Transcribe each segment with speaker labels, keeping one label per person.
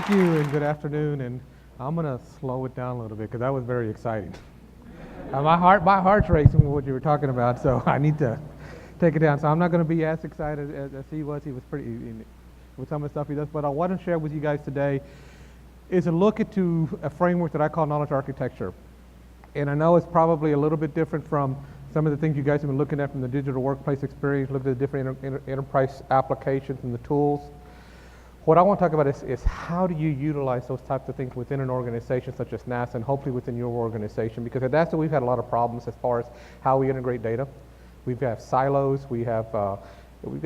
Speaker 1: Thank you and good afternoon. And I'm going to slow it down a little bit because that was very exciting. My heart's racing with what you were talking about, so I need to take it down. So I'm not going to be as excited as he was. He was pretty with some of the stuff he does. But I want to share with you guys today is a look into a framework that I call knowledge architecture. And I know it's probably a little bit different from some of the things you guys have been looking at from the digital workplace experience, look at the different enterprise applications and the tools. What I want to talk about is how do you utilize those types of things within an organization such as NASA and hopefully within your organization, because at NASA we've had a lot of problems as far as how we integrate data. We've got silos, we've got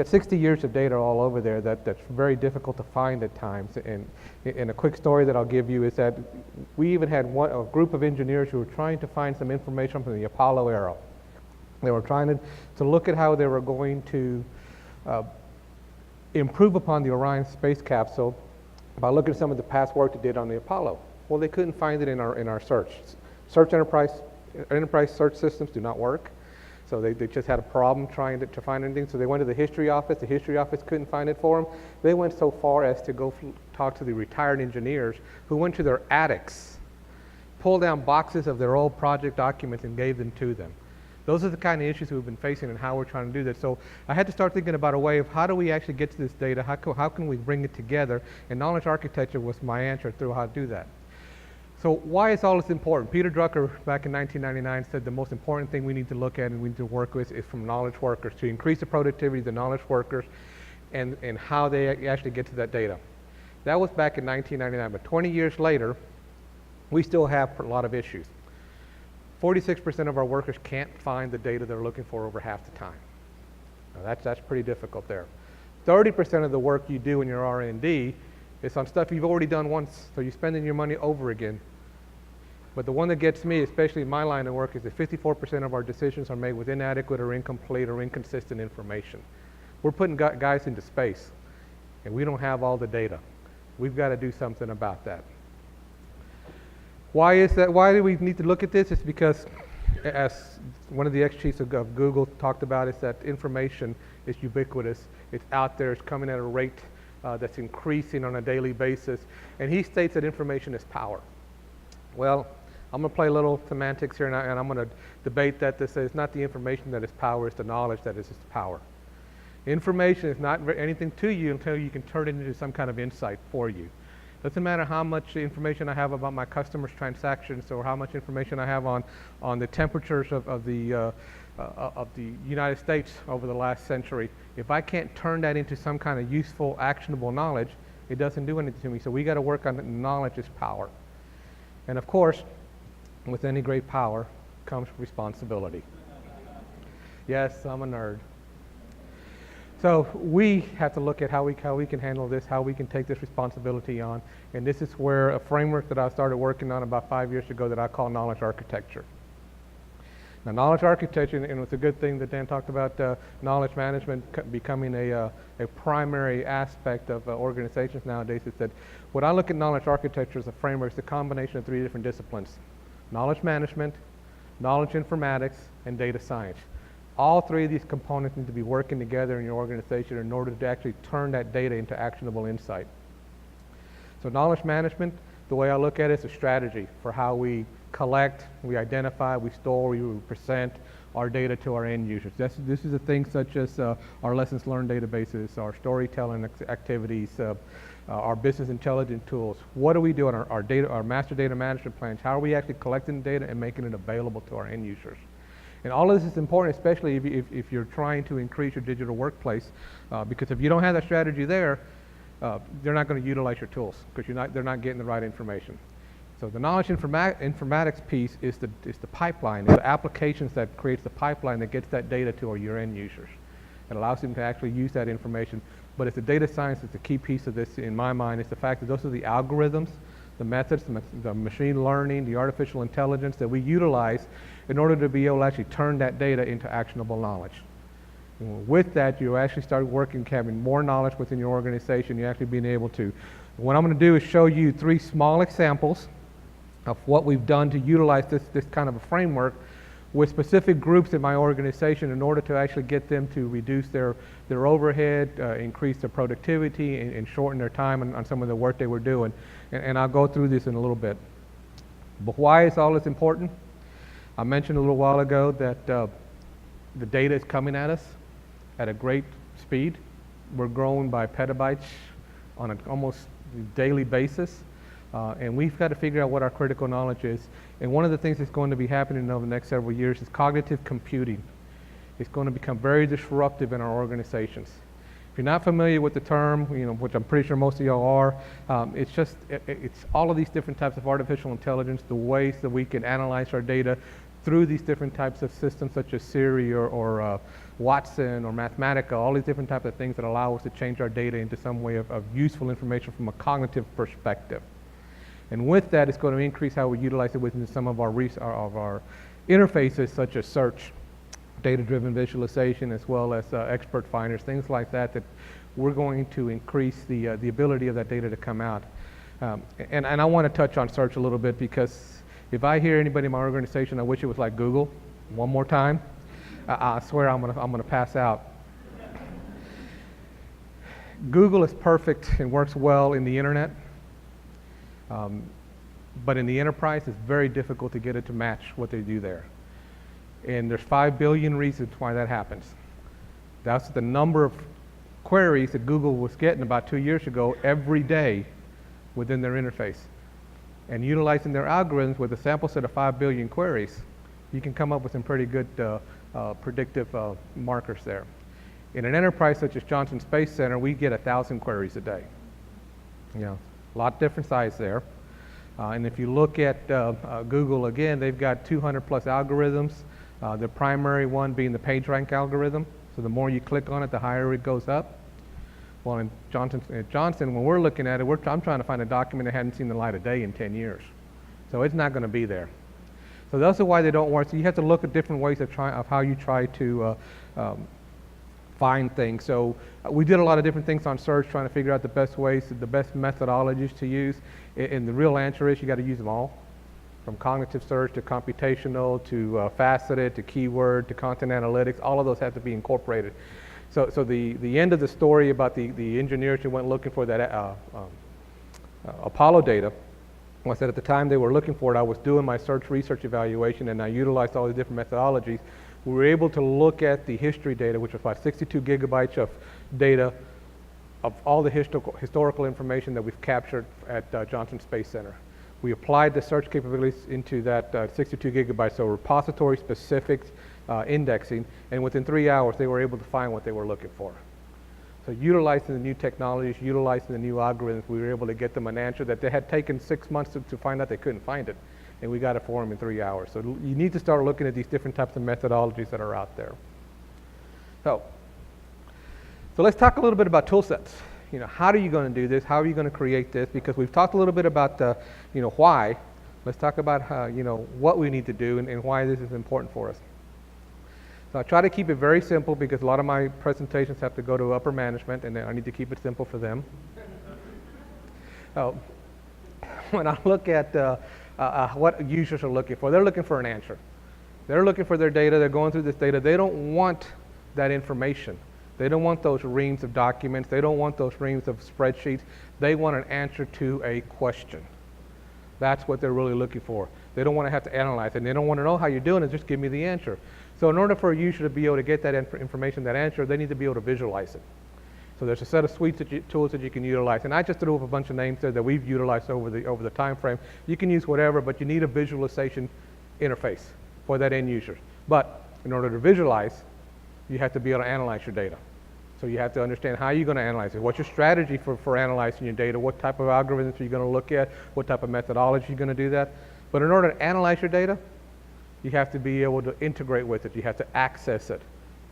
Speaker 1: 60 years of data all over there that's very difficult to find at times. And a quick story that I'll give you is that we even had a group of engineers who were trying to find some information from the Apollo era. They were trying to look at how they were going to improve upon the Orion space capsule by looking at some of the past work they did on the Apollo. Well, they couldn't find it in our search. Enterprise search systems do not work. So they just had a problem trying to find anything. So they went to the history office. The history office couldn't find it for them. They went so far as to go talk to the retired engineers who went to their attics, pulled down boxes of their old project documents and gave them to them. Those are the kind of issues we've been facing and how we're trying to do that. So I had to start thinking about a way of how do we actually get to this data, how can we bring it together, and knowledge architecture was my answer through how to do that. So why is all this important? Peter Drucker back in 1999 said the most important thing we need to look at and we need to work with is from knowledge workers, to increase the productivity of the knowledge workers and how they actually get to that data. That was back in 1999, but 20 years later, we still have a lot of issues. 46% of our workers can't find the data they're looking for over half the time. Now that's pretty difficult there. 30% of the work you do in your R&D is on stuff you've already done once, so you're spending your money over again. But the one that gets me, especially in my line of work, is that 54% of our decisions are made with inadequate or incomplete or inconsistent information. We're putting guys into space, and we don't have all the data. We've got to do something about that. Why is that? Why do we need to look at this? It's because, as one of the ex-chiefs of Google talked about, is that information is ubiquitous. It's out there. It's coming at a rate that's increasing on a daily basis. And he states that information is power. Well, I'm going to play a little semantics here, and I'm going to debate that to say it's not the information that is power, it's the knowledge that is its power. Information is not anything to you until you can turn it into some kind of insight for you. Doesn't matter how much information I have about my customers' transactions or how much information I have on the temperatures of the United States over the last century. If I can't turn that into some kind of useful, actionable knowledge, it doesn't do anything to me. So we got to work on knowledge is power. And of course, with any great power comes responsibility. Yes, I'm a nerd. So we have to look at how we can handle this, how we can take this responsibility on, and this is where a framework that I started working on about 5 years ago that I call knowledge architecture. Now, knowledge architecture, and it's a good thing that Dan talked about knowledge management becoming a primary aspect of organizations nowadays, is that when I look at knowledge architecture as a framework, it's a combination of 3 different disciplines: knowledge management, knowledge informatics, and data science. All 3 of these components need to be working together in your organization in order to actually turn that data into actionable insight. So knowledge management, the way I look at it, is a strategy for how we collect, we identify, we store, we present our data to our end users. This is the things such as our lessons learned databases, our storytelling activities, our business intelligence tools. What do we do on our master data management plans? How are we actually collecting data and making it available to our end users? And all of this is important, especially if you're trying to increase your digital workplace, because if you don't have that strategy there, they're not going to utilize your tools because they're not getting the right information. So the knowledge informatics piece is the pipeline, the applications that creates the pipeline that gets that data to your end users. It allows them to actually use that information. But it's the data science that's the key piece of this in my mind. It's the fact that those are the algorithms, the methods, the machine learning, the artificial intelligence that we utilize in order to be able to actually turn that data into actionable knowledge. And with that, you actually start working, having more knowledge within your organization. You're actually being able to. What I'm going to do is show you 3 small examples of what we've done to utilize this kind of a framework with specific groups in my organization in order to actually get them to reduce their overhead, increase their productivity, and shorten their time on some of the work they were doing. And I'll go through this in a little bit. But why is all this important? I mentioned a little while ago that the data is coming at us at a great speed. We're growing by petabytes on an almost daily basis. And we've got to figure out what our critical knowledge is. And one of the things that's going to be happening over the next several years is cognitive computing. It's going to become very disruptive in our organizations. If you're not familiar with the term, which I'm pretty sure most of y'all are, it's all of these different types of artificial intelligence, the ways that we can analyze our data through these different types of systems such as Siri or Watson or Mathematica, all these different types of things that allow us to change our data into some way of useful information from a cognitive perspective. And with that, it's going to increase how we utilize it within some of our interfaces, such as search, DataDriven Visualization, as well as expert finders, things like that, that we're going to increase the ability of that data to come out. And I want to touch on search a little bit, because if I hear anybody in my organization, I wish it was like Google, one more time, I swear I'm gonna pass out. Google is perfect and works well in the internet. But in the enterprise, it's very difficult to get it to match what they do there. And there's 5 billion reasons why that happens. That's the number of queries that Google was getting about 2 years ago every day within their interface. And utilizing their algorithms with a sample set of 5 billion queries, you can come up with some pretty good predictive markers there. In an enterprise such as Johnson Space Center, we get 1,000 queries a day. A lot different size there. And if you look at Google again, they've got 200 plus algorithms. The primary one being the PageRank algorithm. So the more you click on it, the higher it goes up. Well, in Johnson, when we're looking at it, I'm trying to find a document that hadn't seen the light of day in 10 years. So it's not going to be there. So that's why they don't work. So you have to look at different ways of how you try to find things. So we did a lot of different things on search, trying to figure out the best ways, the best methodologies to use. And the real answer is you got to use them all, from cognitive search to computational to faceted to keyword to content analytics. All of those have to be incorporated. So the end of the story about the engineers who went looking for that Apollo data was that at the time they were looking for it, I was doing my search research evaluation, and I utilized all the different methodologies. We were able to look at the history data, which was about 62 gigabytes of data of all the historical information that we've captured at Johnson Space Center. We applied the search capabilities into that 62 gigabytes, so repository-specific indexing, and within 3 hours they were able to find what they were looking for. So utilizing the new technologies, utilizing the new algorithms, we were able to get them an answer that they had taken 6 months to find out they couldn't find it, and we got it for them in 3 hours. So you need to start looking at these different types of methodologies that are out there. So let's talk a little bit about tool sets. How are you going to do this? How are you going to create this? Because we've talked a little bit about why. Let's talk about what we need to do and why this is important for us. So I try to keep it very simple, because a lot of my presentations have to go to upper management, and I need to keep it simple for them. When I look at what users are looking for, they're looking for an answer. They're looking for their data. They're going through this data. They don't want that information. They don't want those reams of documents. They don't want those reams of spreadsheets. They want an answer to a question. That's what they're really looking for. They don't want to have to analyze it. And they don't want to know how you're doing it. Just give me the answer. So in order for a user to be able to get that information, that answer, they need to be able to visualize it. So there's a set of suites of tools that you can utilize. And I just threw up a bunch of names there that we've utilized over the time frame. You can use whatever, but you need a visualization interface for that end user. But in order to visualize, you have to be able to analyze your data. So you have to understand how you're going to analyze it. What's your strategy for analyzing your data? What type of algorithms are you going to look at? What type of methodology are you going to do that? But in order to analyze your data, you have to be able to integrate with it. You have to access it.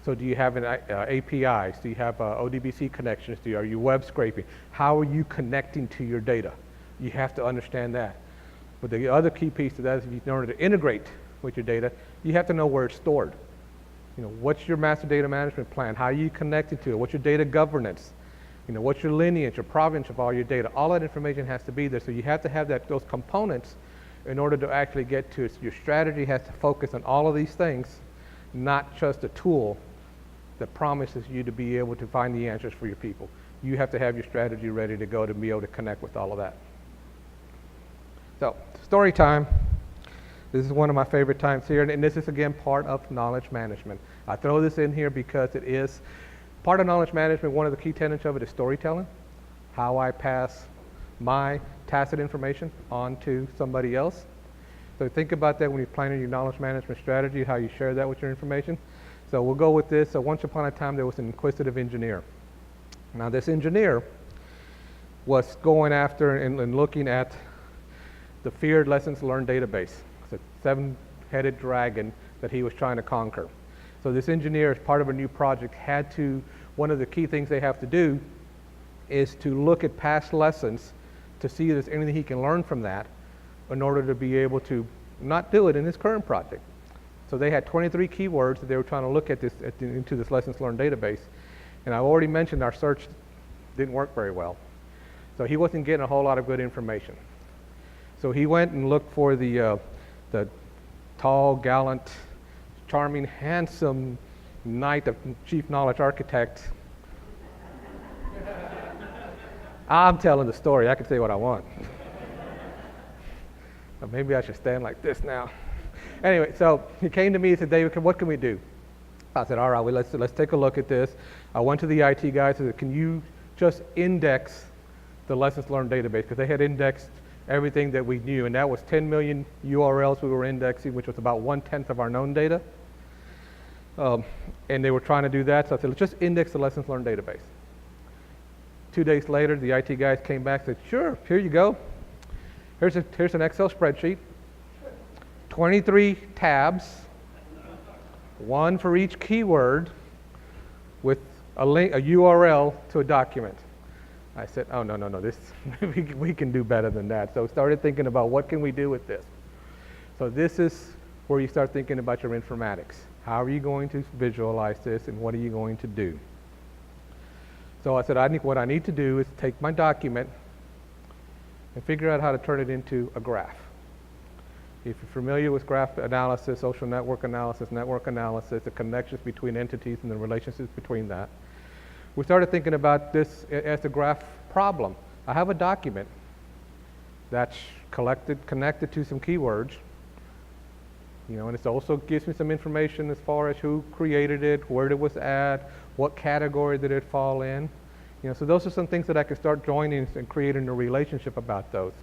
Speaker 1: So do you have APIs? Do you have ODBC connections? Are you web scraping? How are you connecting to your data? You have to understand that. But the other key piece to that is, in order to integrate with your data, you have to know where it's stored. What's your master data management plan? How are you connected to it? What's your data governance? What's your lineage, your provenance of all your data? All that information has to be there. So you have to have those components in order to actually get to it. Your strategy has to focus on all of these things, not just a tool that promises you to be able to find the answers for your people. You have to have your strategy ready to go to be able to connect with all of that. So, story time. This is one of my favorite times here, and this is again part of knowledge management. I throw this in here because it is part of knowledge management. One of the key tenets of it is storytelling, how I pass my tacit information on to somebody else. So think about that when you're planning your knowledge management strategy, how you share that with your information. So we'll go with this. So once upon a time, there was an inquisitive engineer. Now this engineer was going after and looking at the feared lessons learned database. It's a 7-headed dragon that he was trying to conquer. So this engineer, as part of a new project, had to, one of the key things they have to do is to look at past lessons to see if there's anything he can learn from that in order to be able to not do it in his current project. So they had 23 keywords that they were trying to look at this into this lessons learned database. And I've already mentioned our search didn't work very well. So he wasn't getting a whole lot of good information. So he went and looked for the tall, gallant, charming, handsome knight of chief knowledge architect. I'm telling the story. I can say what I want. Or maybe I should stand like this now. Anyway, so he came to me and said, David, what can we do? I said, all right, well, let's take a look at this. I went to the IT guys and said, can you just index the lessons learned database? Because they had indexed everything that we knew, and that was 10 million URLs we were indexing, which was about 1/10 of our known data. And they were trying to do that, so I said, let's just index the lessons learned database. 2 days later, the IT guys came back and said, sure, here you go. Here's an Excel spreadsheet, 23 tabs, one for each keyword with a link, a URL to a document. I said, oh, no, this, we can do better than that. So I started thinking about what can we do with this. So this is where you start thinking about your informatics. How are you going to visualize this, and what are you going to do? So I said, what I need to do is take my document and figure out how to turn it into a graph. If you're familiar with graph analysis, social network analysis, the connections between entities and the relationships between that, we started thinking about this as a graph problem. I have a document that's connected to some keywords, and it also gives me some information as far as who created it, where it was at, what category did it fall in. So those are some things that I can start joining and creating a relationship about those.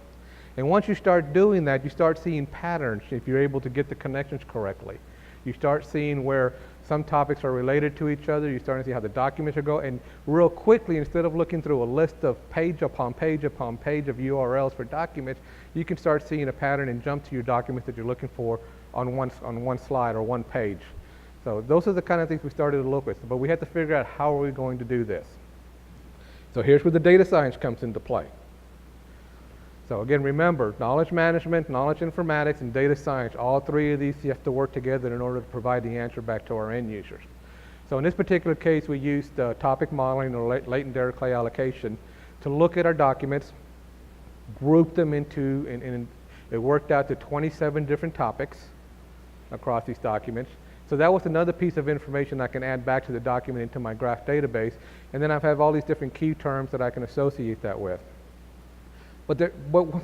Speaker 1: And once you start doing that, you start seeing patterns if you're able to get the connections correctly. You start seeing where some topics are related to each other. You start to see how the documents are going. And real quickly, instead of looking through a list of page upon page upon page of URLs for documents, you can start seeing a pattern and jump to your documents that you're looking for on one slide or one page. So those are the kind of things we started to look with. But we had to figure out how are we going to do this. So here's where the data science comes into play. So again, remember, knowledge management, knowledge informatics, and data science, all three of these you have to work together in order to provide the answer back to our end users. So in this particular case, we used topic modeling or latent Dirichlet allocation to look at our documents, group them into, and it worked out to 27 different topics across these documents. So that was another piece of information I can add back to the document into my graph database. And then I have all these different key terms that I can associate that with. But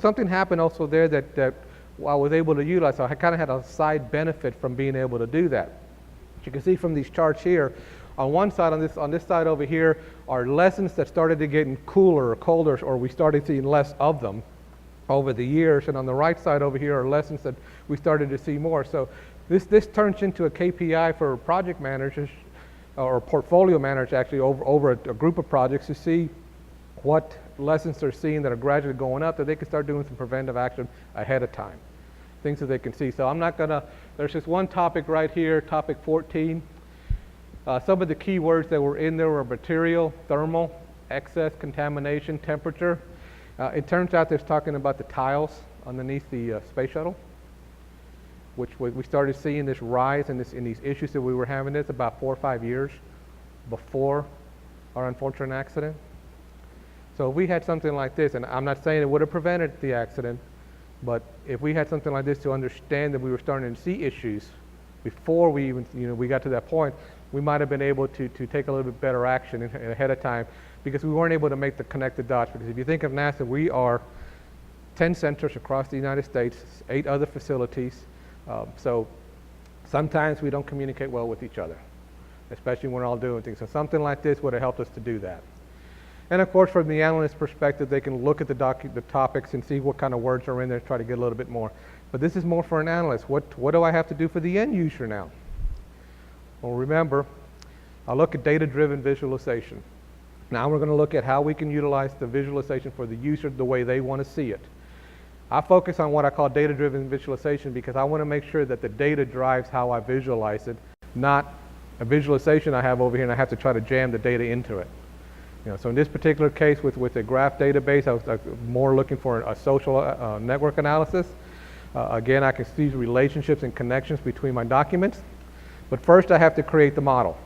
Speaker 1: something happened also there that I was able to utilize. So I kind of had a side benefit from being able to do that. As you can see from these charts here, on one side, on this side over here, are lessons that started to get cooler or colder, or we started seeing less of them over the years. And on the right side over here are lessons that we started to see more. So this turns into a KPI for project managers or portfolio managers actually over a group of projects to see what lessons they're seeing that are gradually going up, that they can start doing some preventive action ahead of time. Things that they can see. So I'm not gonna, there's just one topic right here, topic 14. Some of the keywords that were in there were material, thermal, excess, contamination, temperature. It turns out it's talking about the tiles underneath the space shuttle, which we started seeing this rise in these issues that we were having this about 4 or 5 years before our unfortunate accident. So if we had something like this, and I'm not saying it would have prevented the accident, But if we had something like this to understand that we were starting to see issues before we even, we got to that point, we might have been able to take a little bit better action ahead of time, because we weren't able to make the connected dots. Because if you think of NASA, we are 10 centers across the United States, 8 other facilities. So sometimes we don't communicate well with each other, especially when we're all doing things. So something like this would have helped us to do that. And of course, from the analyst's perspective, they can look at the topics and see what kind of words are in there, try to get a little bit more. But this is more for an analyst. What do I have to do for the end user now? Well, remember, I'll look at data-driven visualization. Now we're going to look at how we can utilize the visualization for the user the way they want to see it. I focus on what I call data-driven visualization because I want to make sure that the data drives how I visualize it, not a visualization I have over here and I have to try to jam the data into it. So in this particular case with a graph database, I was more looking for a social network analysis. Again, I can see relationships and connections between my documents. But first I have to create the model.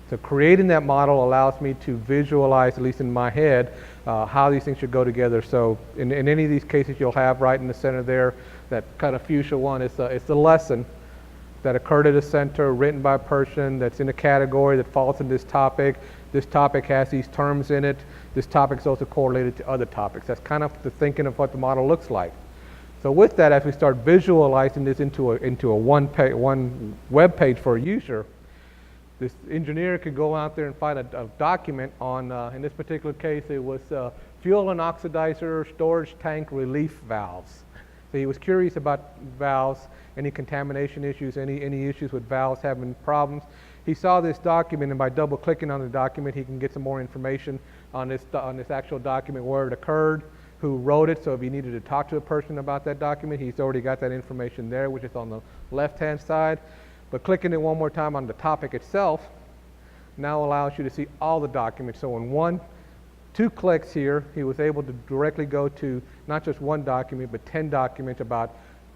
Speaker 1: So creating that model allows me to visualize, at least in my head, how these things should go together. So in any of these cases, you'll have right in the center there, that kind of fuchsia one, it's the lesson that occurred at a center, written by a person that's in a category that falls in this topic. This topic has these terms in it. This topic is also correlated to other topics. That's kind of the thinking of what the model looks like. So with that, as we start visualizing this into a one web page for a user, this engineer could go out there and find a document on, in this particular case, it was fuel and oxidizer storage tank relief valves. So he was curious about valves, any contamination issues, any issues with valves having problems. He saw this document, and by double clicking on the document, he can get some more information on this actual document, where it occurred, who wrote it. So if he needed to talk to a person about that document, he's already got that information there, which is on the left-hand side. But clicking it one more time on the topic itself now allows you to see all the documents. So in 2 clicks here, he was able to directly go to not just one document, but 10 documents about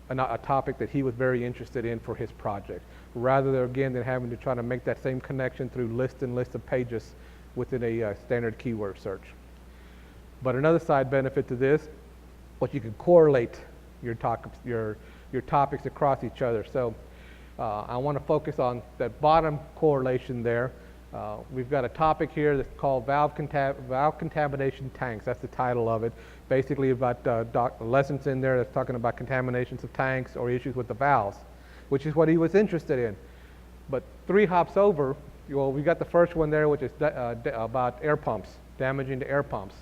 Speaker 1: a topic that he was very interested in for his project, rather than having to try to make that same connection through lists and lists of pages within a standard keyword search. But another side benefit to this, you can correlate your topics across each other. So I want to focus on that bottom correlation there. We've got a topic here that's called valve contamination tanks. That's the title of it. Basically about lessons in there that's talking about contaminations of tanks or issues with the valves, which is what he was interested in. But 3 hops over, we got the first one there, which is about air pumps, damaging to air pumps.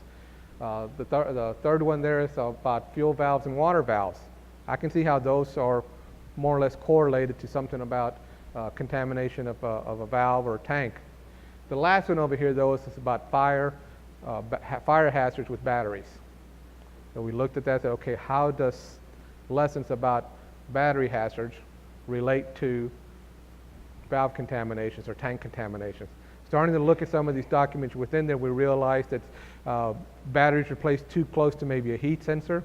Speaker 1: The third one there is about fuel valves and water valves. I can see how those are more or less correlated to something about contamination of a valve or a tank. The last one over here, though, is about fire hazards with batteries. So we looked at that and said, okay, how does lessons about battery hazards relate to valve contaminations or tank contaminations? Starting to look at some of these documents within there, we realized that batteries were placed too close to maybe a heat sensor.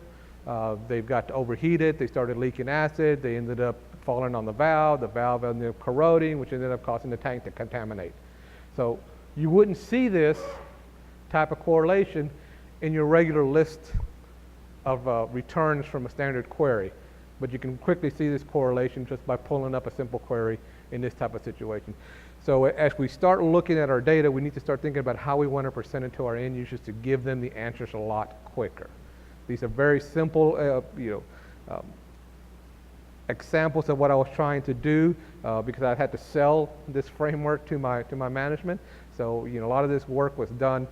Speaker 1: They've got overheated, they started leaking acid, they ended up falling on the valve ended up corroding, which ended up causing the tank to contaminate. So you wouldn't see this type of correlation in your regular list of returns from a standard query, but you can quickly see this correlation just by pulling up a simple query in this type of situation. So as we start looking at our data, we need to start thinking about how we want to present it to our end users to give them the answers a lot quicker. These are very simple, examples of what I was trying to do because I had to sell this framework to my management. So a lot of this work was done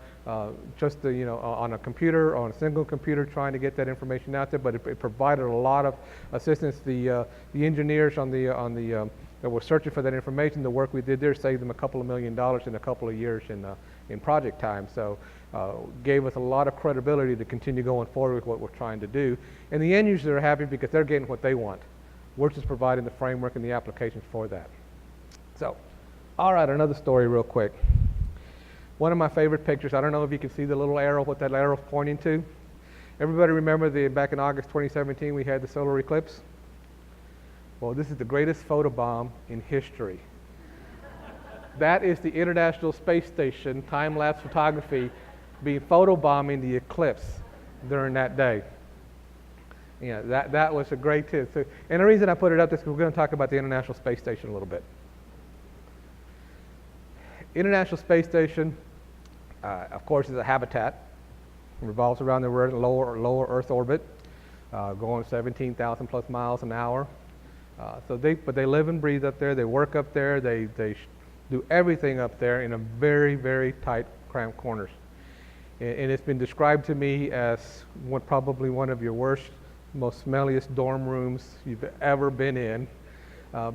Speaker 1: just on a computer, on a single computer, trying to get that information out there. But it provided a lot of assistance. The engineers that were searching for that information, the work we did there saved them a couple of $1 million in a couple of years in project time. So gave us a lot of credibility to continue going forward with what we're trying to do. And the end users are happy because they're getting what they want. We're just providing the framework and the applications for that. So, all right, another story real quick. One of my favorite pictures, I don't know if you can see the little arrow, what that arrow is pointing to. Everybody remember back in August 2017 we had the solar eclipse? Well, this is the greatest photobomb in history. That is the International Space Station time-lapse photography being photobombing the eclipse during that day. Yeah, that was a great tip. So, and the reason I put it up is because we're going to talk about the International Space Station a little bit. International Space Station, of course, is a habitat. It revolves around the lower Earth orbit, going 17,000 plus miles an hour. But they live and breathe up there. They work up there. They do everything up there in a very, very tight, cramped corners. And it's been described to me as probably one of your worst, most smelliest dorm rooms you've ever been in,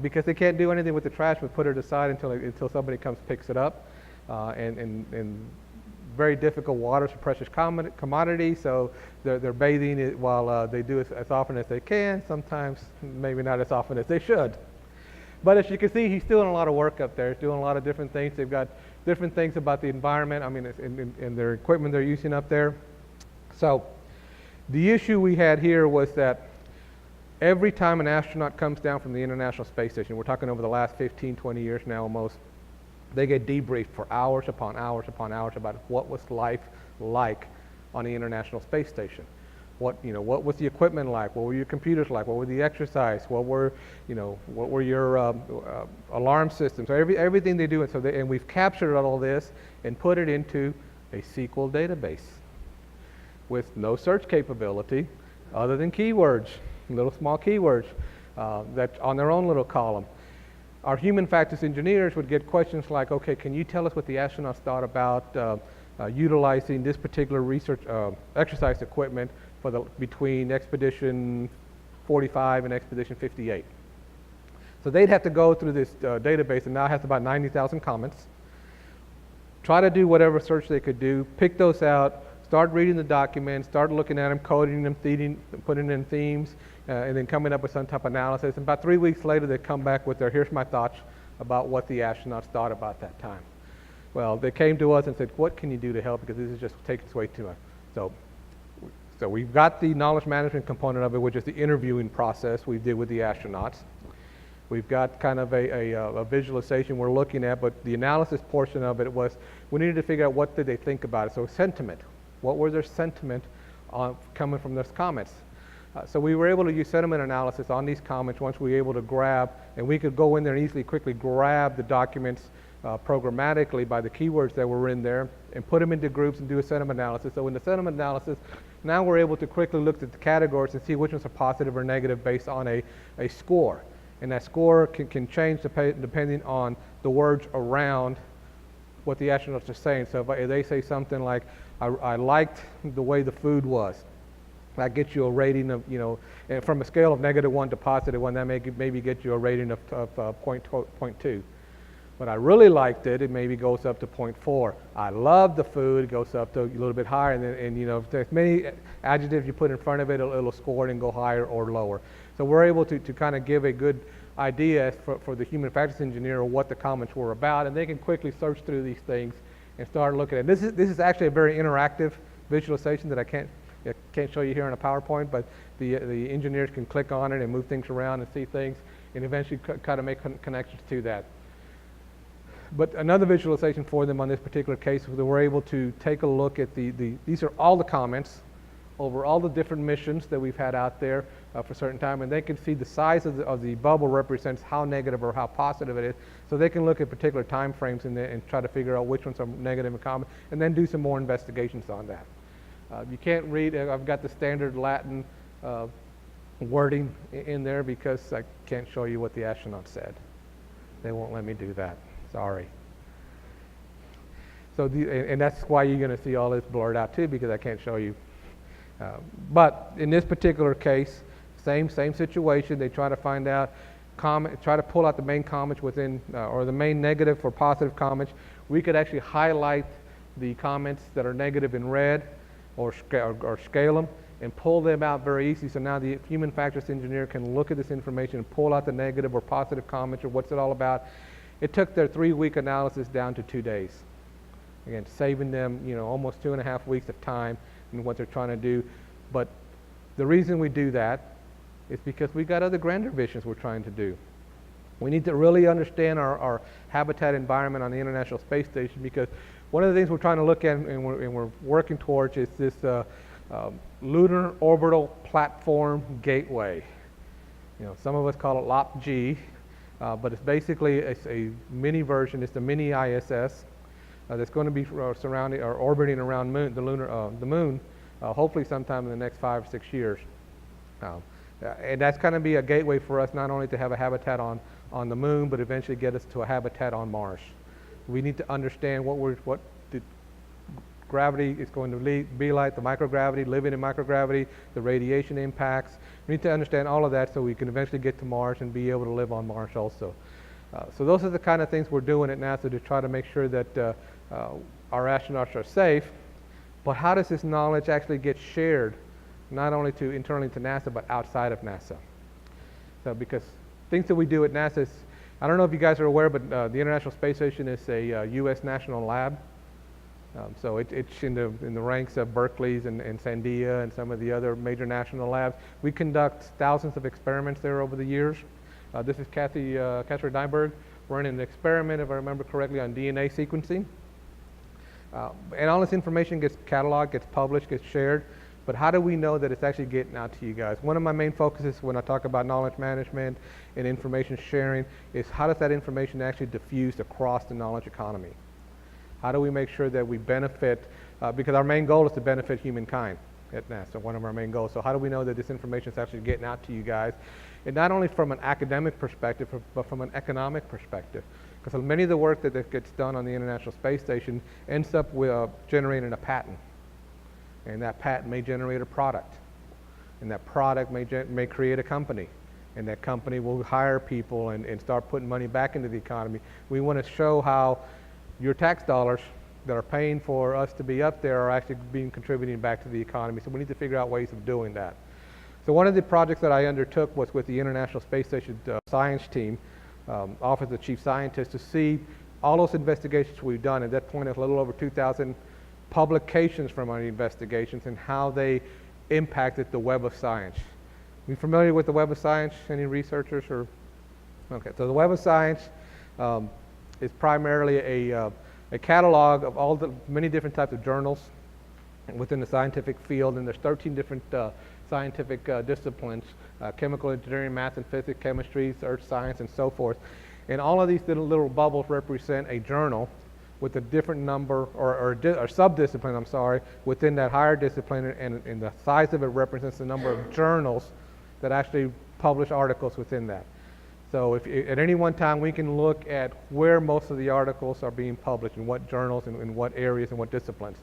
Speaker 1: because they can't do anything with the trash but put it aside until somebody comes picks it up. And very difficult water is a precious commodity, so they're bathing it while they do as often as they can, sometimes maybe not as often as they should. But as you can see, he's doing a lot of work up there. He's doing a lot of different things. They've got different things about the environment, I mean, in their equipment they're using up there. So the issue we had here was that every time an astronaut comes down from the International Space Station, we're talking over the last 15, 20 years now almost, they get debriefed for hours upon hours upon hours about what was life like on the International Space Station. What was the equipment like? What were your computers like? What were the exercise? What were your alarm systems? So everything they do, and we've captured all this and put it into a SQL database with no search capability other than keywords, little small keywords that on their own little column. Our human factors engineers would get questions like, okay, can you tell us what the astronauts thought about utilizing this particular research exercise equipment between Expedition 45 and Expedition 58. So they'd have to go through this database, and now it has about 90,000 comments, try to do whatever search they could do, pick those out, start reading the documents, start looking at them, coding them, putting in themes, and then coming up with some type of analysis. And about 3 weeks later, they come back with here's my thoughts about what the astronauts thought about that time. Well, they came to us and said, what can you do to help? Because this is just taking its way too much. So we've got the knowledge management component of it, which is the interviewing process we did with the astronauts. We've got kind of a visualization we're looking at, but the analysis portion of it was we needed to figure out what did they think about it. So sentiment, what was their sentiment coming from those comments? So we were able to use sentiment analysis on these comments once we were able to grab, and we could go in there and easily, quickly grab the documents programmatically by the keywords that were in there and put them into groups and do a sentiment analysis. So in the sentiment analysis, now we're able to quickly look at the categories and see which ones are positive or negative based on a score. And that score can change depending on the words around what the astronauts are saying. So if they say something like, I liked the way the food was, that gets you a rating of, and from a scale of -1 to +1, that maybe get you a rating of 0.2. But I really liked it, it maybe goes up to 0.4. I love the food, it goes up to a little bit higher, and if there's many adjectives you put in front of it, it'll score it and go higher or lower. So we're able to kind of give a good idea for the human factors engineer what the comments were about, and they can quickly search through these things and start looking at it. This is actually a very interactive visualization that I can't show you here on a PowerPoint, but the engineers can click on it and move things around and see things and eventually kind of make connections to that. But another visualization for them on this particular case was that we're able to take a look at these are all the comments over all the different missions that we've had out there for a certain time, and they can see the size of the bubble represents how negative or how positive it is, so they can look at particular time frames and try to figure out which ones are negative and common, and then do some more investigations on that. You can't read, I've got the standard Latin wording in there because I can't show you what the astronaut said. They won't let me do that. Sorry. So and that's why you're going to see all this blurred out too, because I can't show you. But in this particular case, same situation. They try to find out, try to pull out the main comments within, or the main negative for positive comments. We could actually highlight the comments that are negative in red, or scale them and pull them out very easily. So now the human factors engineer can look at this information and pull out the negative or positive comments or what's it all about. It took their 3-week analysis down to 2 days. Again, saving them, almost 2.5 weeks of time in what they're trying to do. But the reason we do that is because we've got other grander visions we're trying to do. We need to really understand our habitat environment on the International Space Station, because one of the things we're trying to look at and we're working towards is this Lunar Orbital Platform Gateway. Some of us call it LOPG, but it's basically a mini version. It's the mini ISS that's going to be surrounding or orbiting around the moon, hopefully sometime in the next 5 or 6 years. And that's going to be a gateway for us not only to have a habitat on the moon, but eventually get us to a habitat on Mars. We need to understand what the gravity is going to be like, the microgravity, living in microgravity, the radiation impacts. We need to understand all of that so we can eventually get to Mars and be able to live on Mars also. So those are the kind of things we're doing at NASA to try to make sure that our astronauts are safe. But how does this knowledge actually get shared, not only internally to NASA, but outside of NASA? So because things that we do at NASA is, I don't know if you guys are aware, but the International Space Station is a U.S. national lab. So it's in the ranks of Berkeley's and Sandia and some of the other major national labs. We conduct thousands of experiments there over the years. This is Kathy Nyberg running an experiment, if I remember correctly, on DNA sequencing. And all this information gets cataloged, gets published, gets shared. But how do we know that it's actually getting out to you guys? One of my main focuses when I talk about knowledge management and information sharing is how does that information actually diffuse across the knowledge economy? How do we make sure that we benefit, because our main goal is to benefit humankind at NASA, one of our main goals. So how do we know that this information is actually getting out to you guys? And not only from an academic perspective, but from an economic perspective. Because many of the work that gets done on the International Space Station ends up with generating a patent. And that patent may generate a product. And that product may create a company. And that company will hire people and start putting money back into the economy. We want to show how your tax dollars that are paying for us to be up there are actually contributing back to the economy. So we need to figure out ways of doing that. So one of the projects that I undertook was with the International Space Station science team, Office of the Chief Scientist, to see all those investigations we've done. At that point, it's a little over 2,000 publications from our investigations and how they impacted the Web of Science. Are you familiar with the Web of Science? Any researchers? Okay, so the Web of Science is primarily a catalog of all the many different types of journals within the scientific field, and there's 13 different scientific disciplines, chemical engineering, math and physics, chemistry, earth science, and so forth. And all of these little bubbles represent a journal with a different number, or sub-discipline, I'm sorry, within that higher discipline, and the size of it represents the number of journals that actually publish articles within that. So if at any one time we can look at where most of the articles are being published, in what journals, and in what areas, and what disciplines.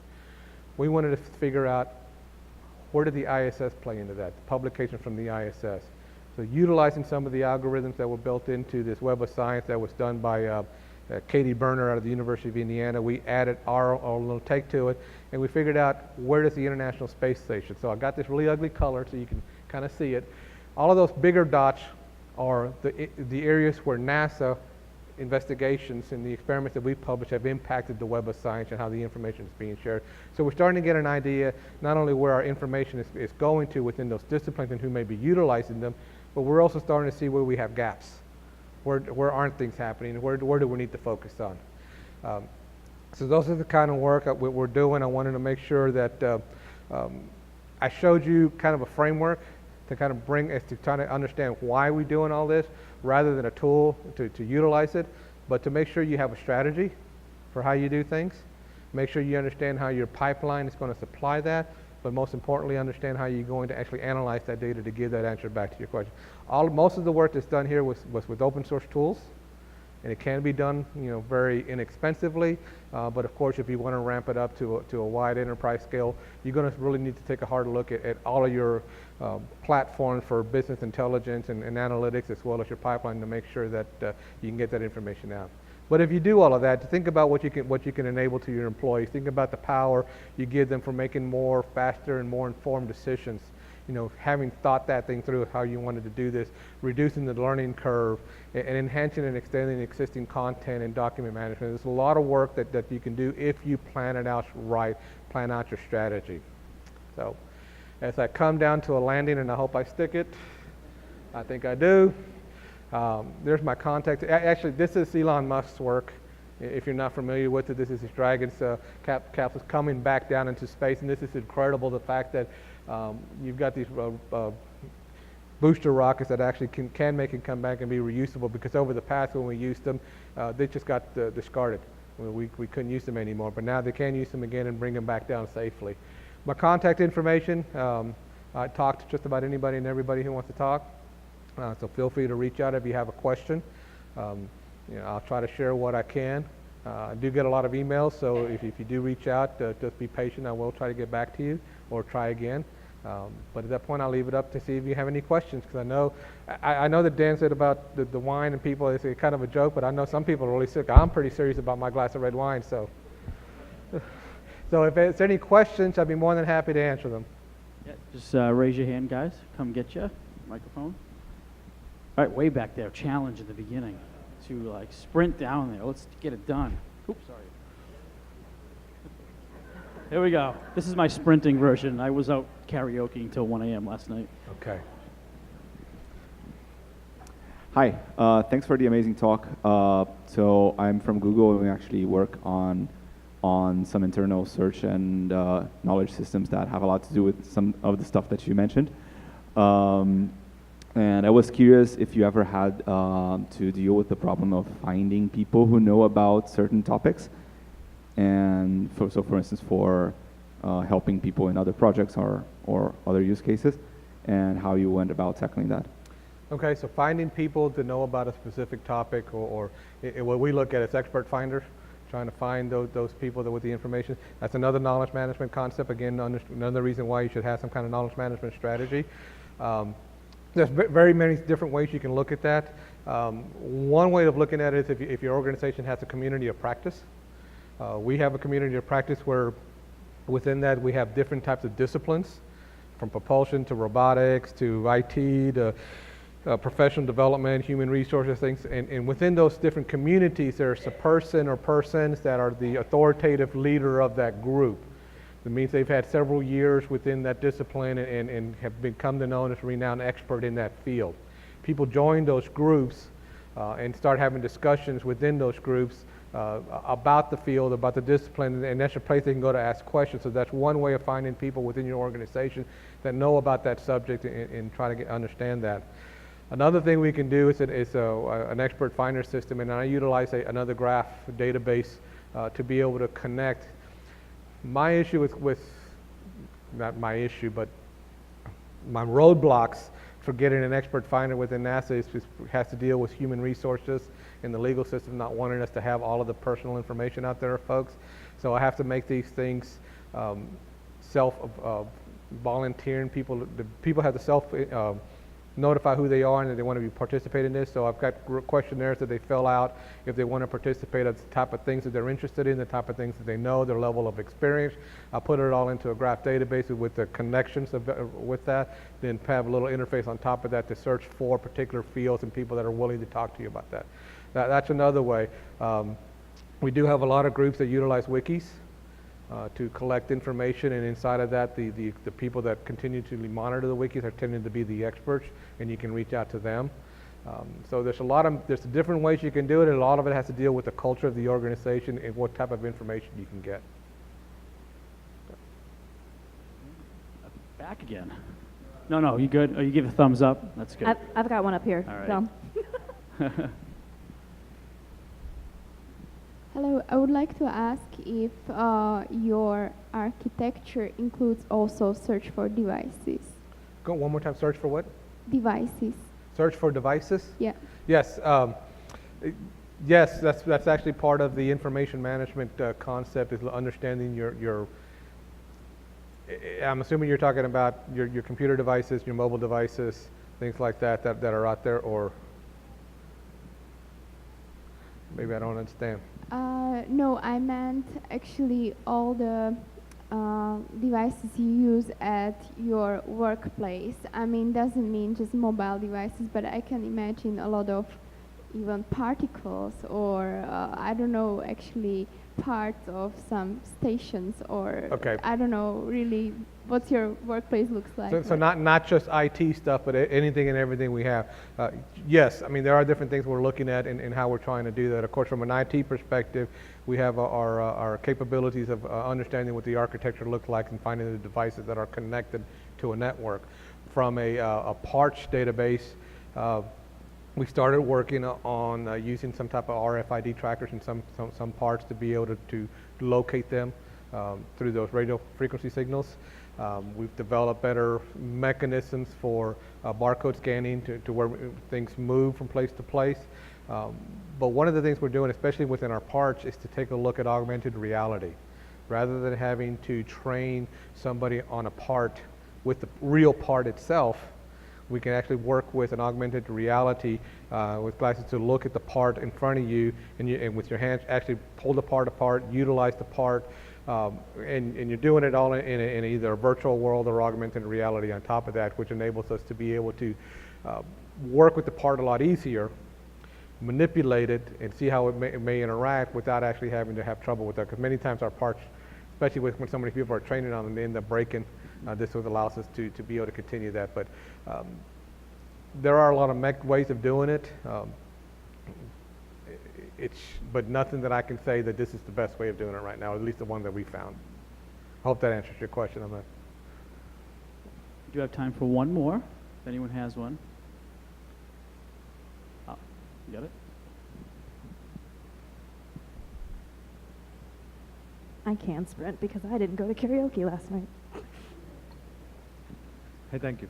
Speaker 1: We wanted to figure out where did the ISS play into that, the publication from the ISS. So utilizing some of the algorithms that were built into this Web of Science that was done by Katie Berner out of the University of Indiana, we added our little take to it, and we figured out where does the International Space Station. So I got this really ugly color so you can kind of see it. All of those bigger dots are the areas where NASA investigations and the experiments that we've published have impacted the Web of Science and how the information is being shared. So we're starting to get an idea not only where our information is going to within those disciplines and who may be utilizing them, but we're also starting to see where we have gaps. Where aren't things happening? Where do we need to focus on? So those are the kind of work that we're doing. I wanted to make sure that I showed you kind of a framework to kind of bring us to try to understand why we're doing all this, rather than a tool to utilize it, but to make sure you have a strategy for how you do things. Make sure you understand how your pipeline is going to supply that, but most importantly, understand how you're going to actually analyze that data to give that answer back to your question. Most of the work that's done here was with open source tools, and it can be done, very inexpensively. But of course, if you want to ramp it up to a wide enterprise scale, you're going to really need to take a hard look at all of your platforms for business intelligence and analytics, as well as your pipeline, to make sure that you can get that information out. But if you do all of that, think about what you can enable to your employees. Think about the power you give them for making more, faster, and more informed decisions. Having thought that thing through, how you wanted to do this, reducing the learning curve, and enhancing and extending existing content and document management. There's a lot of work that you can do if you plan it out right, plan out your strategy. So as I come down to a landing, and I hope I stick it, I think I do. There's my contact. Actually, this is Elon Musk's work. If you're not familiar with it, this is Dragon's capsules coming back down into space, and this is incredible. The fact that you've got these booster rockets that actually can make it come back and be reusable, because over the past when we used them, they just got discarded. We couldn't use them anymore, but now they can use them again and bring them back down safely. My contact information, I talk to just about anybody and everybody who wants to talk, so feel free to reach out if you have a question. I'll try to share what I can. I do get a lot of emails, so if you do reach out, just be patient. I will try to get back to you or try again. But at that point, I'll leave it up to see if you have any questions, because I know that Dan said about the wine and people, it's kind of a joke, but I know some people are really sick. I'm pretty serious about my glass of red wine, so. So if there's any questions, I'd be more than happy to answer them.
Speaker 2: Yeah, just raise your hand, guys. Come get you. Microphone. All right, way back there. Challenge in the beginning to like sprint down there. Let's get it done. Oops, sorry. Here we go. This is my sprinting version. I was out karaoke until 1 a.m. last night.
Speaker 1: Okay.
Speaker 3: Hi, thanks for the amazing talk. So I'm from Google, and we actually work on some internal search and knowledge systems that have a lot to do with some of the stuff that you mentioned. And I was curious if you ever had to deal with the problem of finding people who know about certain topics, and for instance, for helping people in other projects or other use cases, and how you went about tackling that.
Speaker 1: Okay, so finding people to know about a specific topic, or what we look at as expert finders, trying to find those people that with the information. That's another knowledge management concept. Again, another reason why you should have some kind of knowledge management strategy. There's very many different ways you can look at that. One way of looking at it is if your organization has a community of practice. We have a community of practice where within that we have different types of disciplines, from propulsion to robotics to IT to professional development, human resources, things, and within those different communities, there's a person or persons that are the authoritative leader of that group. It means they've had several years within that discipline and have become known as a renowned expert in that field. People join those groups and start having discussions within those groups about the field, about the discipline, and that's a place they can go to ask questions. So that's one way of finding people within your organization that know about that subject and try to understand that. Another thing we can do is an expert finder system, and I utilize another graph database to be able to connect. My issue not my issue, but my roadblocks for getting an expert finder within NASA has to deal with human resources in the legal system not wanting us to have all of the personal information out there, folks. So I have to make these things self-volunteering. People have to notify who they are and that they want to participate in this. So I've got questionnaires that they fill out if they want to participate, of the type of things that they're interested in, the type of things that they know, their level of experience. I'll put it all into a graph database with the connections with that, then have a little interface on top of that to search for particular fields and people that are willing to talk to you about that. That's another way. We do have a lot of groups that utilize wikis to collect information, and inside of that, the people that continue to monitor the wikis are tending to be the experts, and you can reach out to them. So there's different ways you can do it, and a lot of it has to deal with the culture of the organization and what type of information you can get.
Speaker 2: Back again. No, you good? Oh, you give a thumbs up. That's good.
Speaker 4: I've got one up here.
Speaker 2: All right.
Speaker 4: So. Hello, I would like to ask if your architecture includes also search for devices.
Speaker 1: Go one more time. Search for what?
Speaker 4: Devices.
Speaker 1: Search for devices?
Speaker 4: Yeah.
Speaker 1: Yes. Yes, that's actually part of the information management concept, is understanding your I'm assuming you're talking about your computer devices, your mobile devices, things like that are out there, or maybe I don't understand.
Speaker 4: No, I meant actually all the devices you use at your workplace. I mean, doesn't mean just mobile devices, but I can imagine a lot of even particles or I don't know, actually parts of some stations or
Speaker 1: Okay.
Speaker 4: I don't know really what your workplace looks like.
Speaker 1: So not just IT stuff, but anything and everything we have. Yes, I mean, there are different things we're looking at in how we're trying to do that. Of course, from an IT perspective, we have our capabilities of understanding what the architecture looks like and finding the devices that are connected to a network. From a parts database, we started working on using some type of RFID trackers and some parts to be able to locate them through those radio frequency signals. We've developed better mechanisms for barcode scanning to where things move from place to place. But one of the things we're doing, especially within our parts, is to take a look at augmented reality. Rather than having to train somebody on a part with the real part itself, we can actually work with an augmented reality with glasses to look at the part in front of you, and with your hands actually pull the part apart, utilize the part, and you're doing it all in either a virtual world or augmented reality on top of that, which enables us to be able to work with the part a lot easier, manipulate it, and see how it may interact without actually having to have trouble with that. Because many times our parts, especially when so many people are training on them, they end up breaking. This would allow us to be able to continue that. But there are a lot of ways of doing it. But nothing that I can say that this is the best way of doing it right now, at least the one that we found. I hope that answers your question on that.
Speaker 2: We do have time for one more, if anyone has one. Oh, you got it?
Speaker 5: I can sprint because I didn't go to karaoke last night.
Speaker 6: Hey, thank you.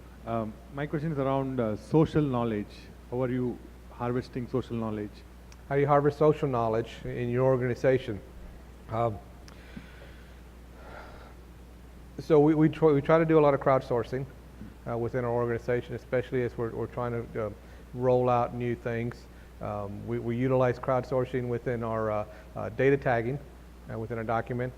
Speaker 6: My question is around social knowledge. How are you harvesting social knowledge?
Speaker 1: How do you harvest social knowledge in your organization? So we try to do a lot of crowdsourcing within our organization, especially as we're trying to roll out new things. We utilize crowdsourcing within our data tagging within a document.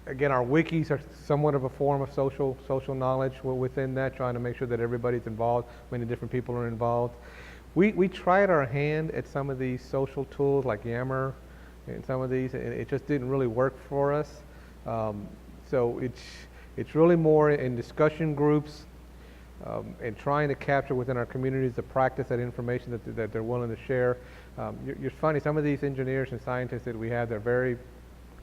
Speaker 1: Again, our wikis are somewhat of a form of social knowledge within that, trying to make sure that everybody's involved, many different people are involved. We tried our hand at some of these social tools like Yammer and some of these, and it just didn't really work for us. So it's really more in discussion groups and trying to capture within our communities the practice, that information that they're willing to share. You're funny, some of these engineers and scientists that we have, they're very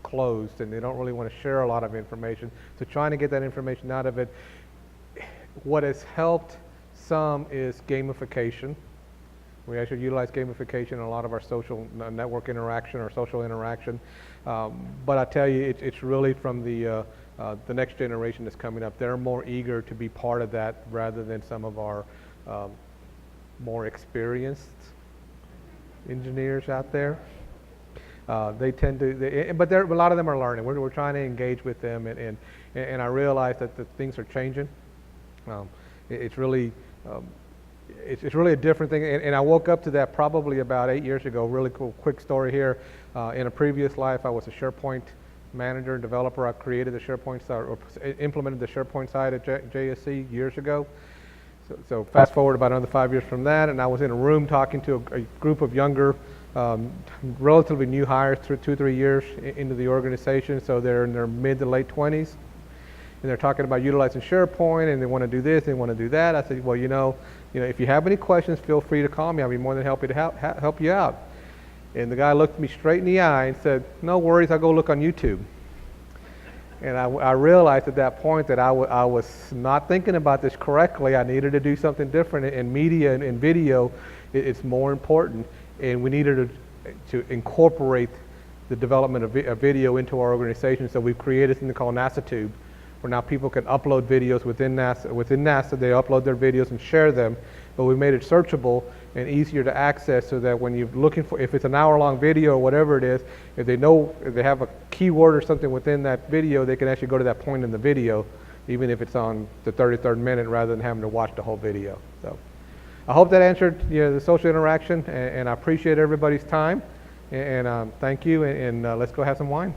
Speaker 1: closed and they don't really want to share a lot of information. So trying to get that information out of it. What has helped some is gamification. We actually utilize gamification in a lot of our social network interaction or social interaction. But I tell you, it's really from the next generation that's coming up. They're more eager to be part of that rather than some of our more experienced engineers out there. They tend to, but a lot of them are learning. We're trying to engage with them, and I realize that the things are changing. It's really a different thing, and I woke up to that probably about 8 years ago. Really cool, quick story here. In a previous life, I was a SharePoint manager and developer. I created the SharePoint side, or implemented the SharePoint side at JSC years ago. So fast forward about another 5 years from that, and I was in a room talking to a group of younger, relatively new hires, 2-3 years into the organization. So they're in their mid to late 20s, and they're talking about utilizing SharePoint, and they want to do this, they want to do that. I said, well, you know, if you have any questions, feel free to call me. I'll be more than happy to help you out. And the guy looked me straight in the eye and said, no worries, I'll go look on YouTube. And I realized at that point that I was not thinking about this correctly. I needed to do something different. In media and video, it's more important. And we needed to incorporate the development of video into our organization. So we've created something called NASATube, where now people can upload videos within NASA. They upload their videos and share them. But we made it searchable and easier to access, so that when you're looking for, if it's an hour-long video or whatever it is, if they have a keyword or something within that video, they can actually go to that point in the video, even if it's on the 33rd minute, rather than having to watch the whole video. So I hope that answered the social interaction, and I appreciate everybody's time, and thank you, and let's go have some wine.